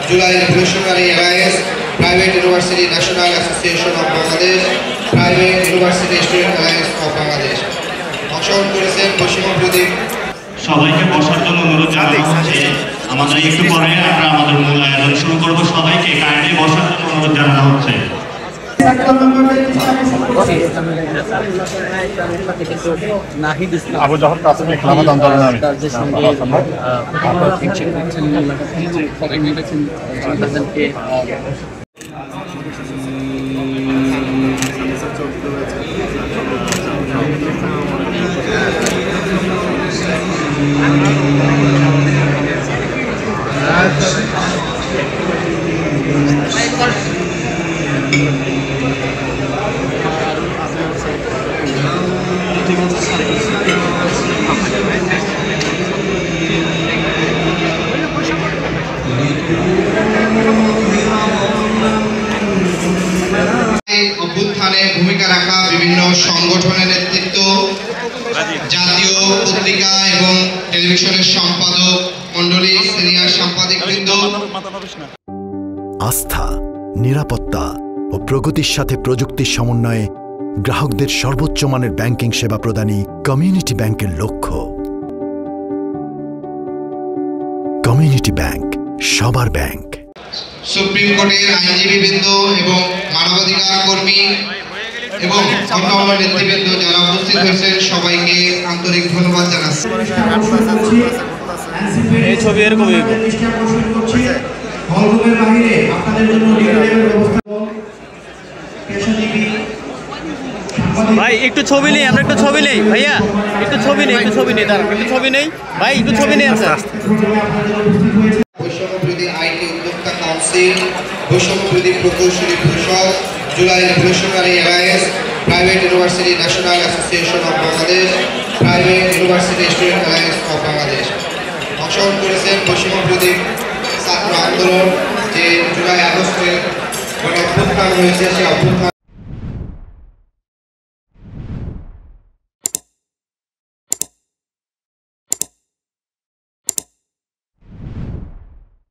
July revolutionary alliance, private university national association of Bangladesh, private university student alliance of Bangladesh. অংশগ্রহণ করেছেন বৈষম্যবিরোধী। সবাইকে বসার জন্য অনুরোধ জানানো হচ্ছে। আমাদের একটু পরে আমরা আমাদের মূল আয়োজন শুরু করব। সবাইকে কাইন্ডলি বসার জন্য অনুরোধ জানানো হচ্ছে। আবু জহর কাসেম খেলাফত আন্দোলন অভ্যুত্থানে ভূমিকা রাখা বিভিন্ন সংগঠনের নেতৃত্ব, জাতীয় পত্রিকা এবং টেলিভিশনের সম্পাদক মণ্ডলী, সিনিয়র সাংবাদিকবৃন্দ। আস্থা, নিরাপত্তা ও প্রগতির সাথে প্রযুক্তির সমন্বয়ে গ্রাহকদের সর্বোচ্চ মানের ব্যাংকিং সেবা প্রদানই কমিউনিটি ব্যাংকের লক্ষ্য। কমিউনিটি ব্যাংক, সবার ব্যাংক। সুপ্রিম কোর্টের আইনজীবীবৃন্দ এবং মানবাধিকার কর্মী এবং অন্যান্য নেতৃবৃন্দ যারা উপস্থিত হয়েছেন সবাইকে আন্তরিক ধন্যবাদ জানাচ্ছি। ভাই একটু ছবি নেই, আমরা একটু ছবি নেই ভাইয়া, একটু ছবি নেই, একটু ছবি নেই, দাঁড়ান একটু ছবি নেই ভাই, একটু ছবি নেই। বৈষম্যবিরোধী আইটি উদ্যোক্তা কাউন্সিল, বৈষম্যবিরোধী প্রকৌশলী পরিষদ, July revolutionary alliance, private university national association of Bangladesh, private university student alliance of Bangladesh. অংশগ্রহণ করেছেন বৈষম্যবিরোধী ছাত্র আন্দোলন, যে জুলাই আগস্টে অভ্যুত্থান হয়েছে, সেই অভ্যুত্থান